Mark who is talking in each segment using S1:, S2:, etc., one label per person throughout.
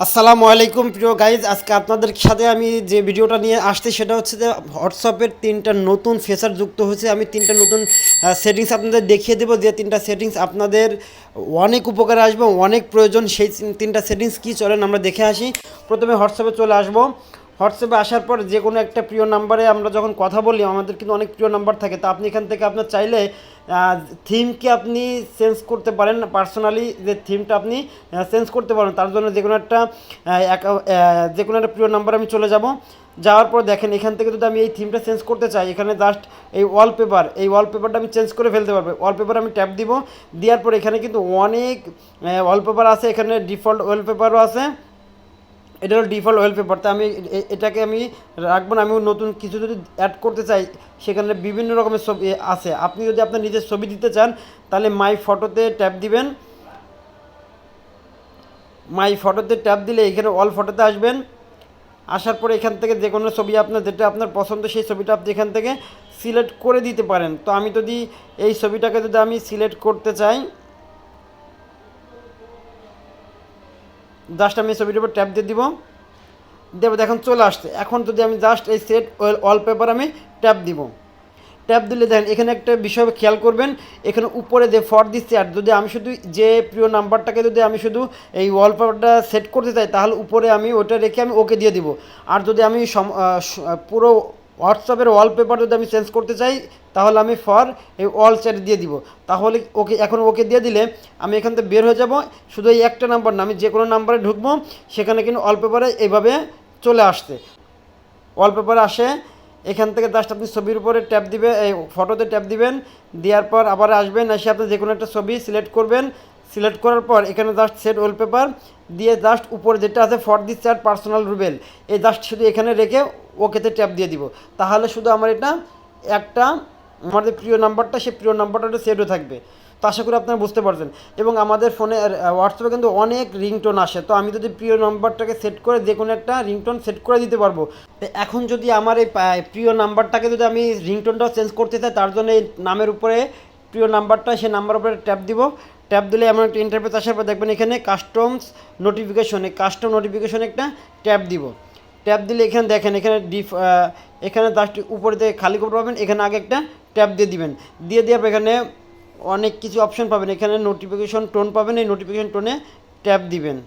S1: আসসালামু আলাইকুম প্রিয় গাইজ, আজকে আপনাদের সাথে আমি যে ভিডিওটা নিয়ে আসছি সেটা হচ্ছে যে হোয়াটসঅ্যাপের তিনটা নতুন ফিচার যুক্ত হয়েছে। আমি তিনটা নতুন সেটিংস আপনাদের দেখিয়ে দেবো, যে তিনটা সেটিংস আপনাদের অনেক উপকারে আসবে, অনেক প্রয়োজন। সেই তিনটা সেটিংস কী চলেন আমরা দেখে আসি। প্রথমে হোয়াটসঅ্যাপে চলে আসবো। হোয়াটসঅ্যাপে আসার পর যে কোনো একটা প্রিয় নাম্বারে আমরা যখন কথা বলি, আমাদের কিন্তু অনেক প্রিয় নাম্বার থাকে, তো আপনি এখান থেকে আপনার চাইলে থিমকে আপনি চেঞ্জ করতে পারেন। পার্সোনালি যে থিমটা আপনি চেঞ্জ করতে পারেন, তার জন্য যে কোনো একটা প্রিয় নাম্বার আমি চলে যাব। যাওয়ার পর দেখেন এখান থেকে যদি আমি এই থিমটা চেঞ্জ করতে চাই, এখানে জাস্ট এই ওয়ালপেপারটা আমি চেঞ্জ করে ফেলতে পারবো। ওয়ালপেপার আমি ট্যাপ দিব, দেওয়ার পর এখানে কিন্তু অনেক ওয়ালপেপার আছে, এখানে ডিফল্ট ওয়ালপেপারও আছে। এটা হলো ডিফল্ট ওয়ালপেপার। তো আমি এটাকে আমি রাখবো না। আমি নতুন কিছু যদি অ্যাড করতে চাই, সেখানে বিভিন্ন রকমের ছবি আছে। আপনি যদি আপনার নিজের ছবি দিতে চান, তাহলে মাই ফটোতে ট্যাপ দিবেন। মাই ফটোতে ট্যাপ দিলে এখানে অল ফটোতে আসবেন। আসার পরে এখান থেকে যে কোনো ছবি আপনার যেটা আপনার পছন্দ, সেই ছবিটা আপনি এখান থেকে সিলেক্ট করে দিতে পারেন। তো আমি যদি এই ছবিটাকে যদি আমি সিলেক্ট করতে চাই, জাস্ট আমি ছবিটার উপর ট্যাপ দিয়ে দিব। দেখুন চলে আসছে। এখন যদি আমি জাস্ট এই সেট ওয়ালপেপার আমি ট্যাপ দিব, ট্যাপ দিলে দেখেন এখানে একটা বিষয় খেয়াল করবেন, এখানে উপরে যে ফর দিচ্ছে, আর যদি আমি শুধু যে প্রিয় নাম্বারটাকে যদি আমি শুধু এই ওয়ালপেপারটা সেট করতে চাই, তাহলে উপরে আমি ওটা রেখে আমি ওকে দিয়ে দিব। আর যদি আমি পুরো হোয়াটসঅ্যাপের ওয়ালপেপার যদি আমি চেঞ্জ করতে চাই, তাহলে আমি ফর এই অল চ্যাট দিয়ে দিব। তাহলে ওকে, এখন ওকে দিয়ে দিলে আমি এখান থেকে বের হয়ে যাব। শুধু এই একটা নাম্বার না, আমি যে কোনো নাম্বারে ঢুকবো, সেখানে কিন্তু ওয়ালপেপারে এইভাবে চলে আসছে। ওয়ালপেপারে আসে, এখান থেকে জাস্ট আপনি ছবির উপরে ট্যাপ দিবে, এই ফটোতে ট্যাপ দিবেন। দেওয়ার পর আবার আসবেন, এসে আপনি যে কোনো একটা ছবি সিলেক্ট করবেন। সিলেক্ট করার পর এখানে জাস্ট সেট ওয়ালপেপার দিয়ে জাস্ট উপরে যেটা আছে for this chat personal Rubel, এই জাস্ট শুধু এখানে রেখে ওকেতে ট্যাপ দিয়ে দিব। তাহলে শুধু আমার এটা একটা আমাদের প্রিয় নাম্বারটা, সেই প্রিয় নাম্বারটা সেটও থাকবে। তো আশা করি আপনারা বুঝতে পারছেন। এবং আমাদের ফোনে হোয়াটসঅ্যাপে কিন্তু অনেক রিংটোন আসে, তো আমি যদি প্রিয় নাম্বারটাকে সেট করে যে কোনো একটা রিংটোন সেট করে দিতে পারবো। তো এখন যদি আমার এই প্রিয় নাম্বারটাকে যদি আমি রিংটোনটাও চেঞ্জ করতে চাই, তার জন্য এই নামের উপরে প্রিয় নাম্বারটা, সেই নাম্বার উপরে ট্যাপ দিব। ট্যাপ দিলে এমন একটা ইন্টারফেস আসার পর দেখবেন এখানে কাস্টমস নোটিফিকেশন, এই কাস্টম নোটিফিকেশন একটা ট্যাপ দিব। ট্যাপ দিলে এখানে দেখেন এখানে এখানে জাস্ট উপরে দিয়ে খালি করতে পাবেন, এখানে আগে একটা ট্যাপ দিয়ে দিবেন। দিয়ে দেওয়ার এখানে অনেক কিছু অপশন পাবেন, এখানে নোটিফিকেশন টোন পাবেন, এই নোটিফিকেশন টোনে ট্যাপ দিবেন।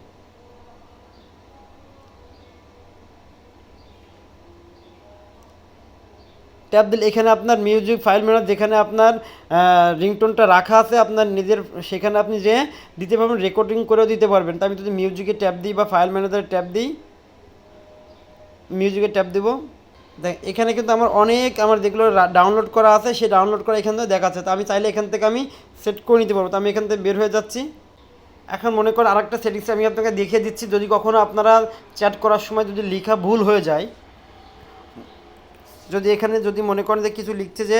S1: ট্যাপ দিলে এখানে আপনার মিউজিক ফাইল ম্যানেজার, যেখানে আপনার রিংটোনটা রাখা আছে আপনার নিজের, সেখানে আপনি যে দিতে পারবেন, রেকর্ডিং করেও দিতে পারবেন। তো আমি যদি মিউজিকে ট্যাপ দিই বা ফাইল ম্যানেজারে ট্যাপ দিই, মিউজিকে ট্যাপ দিব, দেখ এখানে কিন্তু আমার যেগুলো ডাউনলোড করা আছে, সেই ডাউনলোড করা এখান থেকে দেখাচ্ছে। তো আমি চাইলে এখান থেকে আমি সেট করে নিতে পারবো। তো আমি এখান থেকে বের হয়ে যাচ্ছি। এখন মনে করেন আরেকটা সেটিংস আমি আপনাকে দেখিয়ে দিচ্ছি। যদি কখনও আপনারা চ্যাট করার সময় যদি লেখা ভুল হয়ে যায়, যদি এখানে যদি মনে করেন যে কিছু লিখছে, যে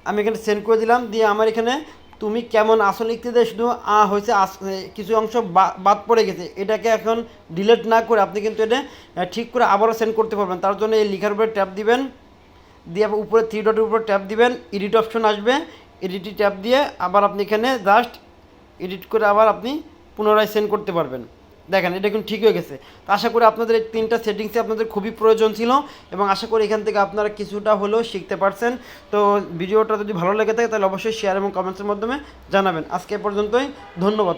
S1: আমি এখানে সেন্ড করে দিলাম, দিয়ে আমার এখানে তুমি কেমন আসো লিখতে দেয়, শুধু হয়েছে কিছু অংশ বাদ পড়ে গেছে। এটাকে এখন ডিলিট না করে আপনি কিন্তু এটা ঠিক করে আবারও সেন্ড করতে পারবেন। তার জন্য এই লেখার উপরে ট্যাপ দিবেন, দিয়ে উপরে থ্রি ডটের উপর ট্যাপ দিবেন, এডিট অপশন আসবে, এডিটে ট্যাপ দিয়ে আবার আপনি এখানে জাস্ট এডিট করে আবার আপনি পুনরায় সেন্ড করতে পারবেন। দেখেন এটা কিন্তু ঠিক হয়ে গেছে। তো আশা করি আপনাদের এই তিনটা সেটিংসে আপনাদের খুবই প্রয়োজন ছিল, এবং আশা করি এখান থেকে আপনারা কিছুটা হলেও শিখতে পারছেন। তো ভিডিওটা যদি ভালো লেগে থাকে, তাহলে অবশ্যই শেয়ার এবং কমেন্টসের মাধ্যমে জানাবেন। আজকে পর্যন্তই, ধন্যবাদ।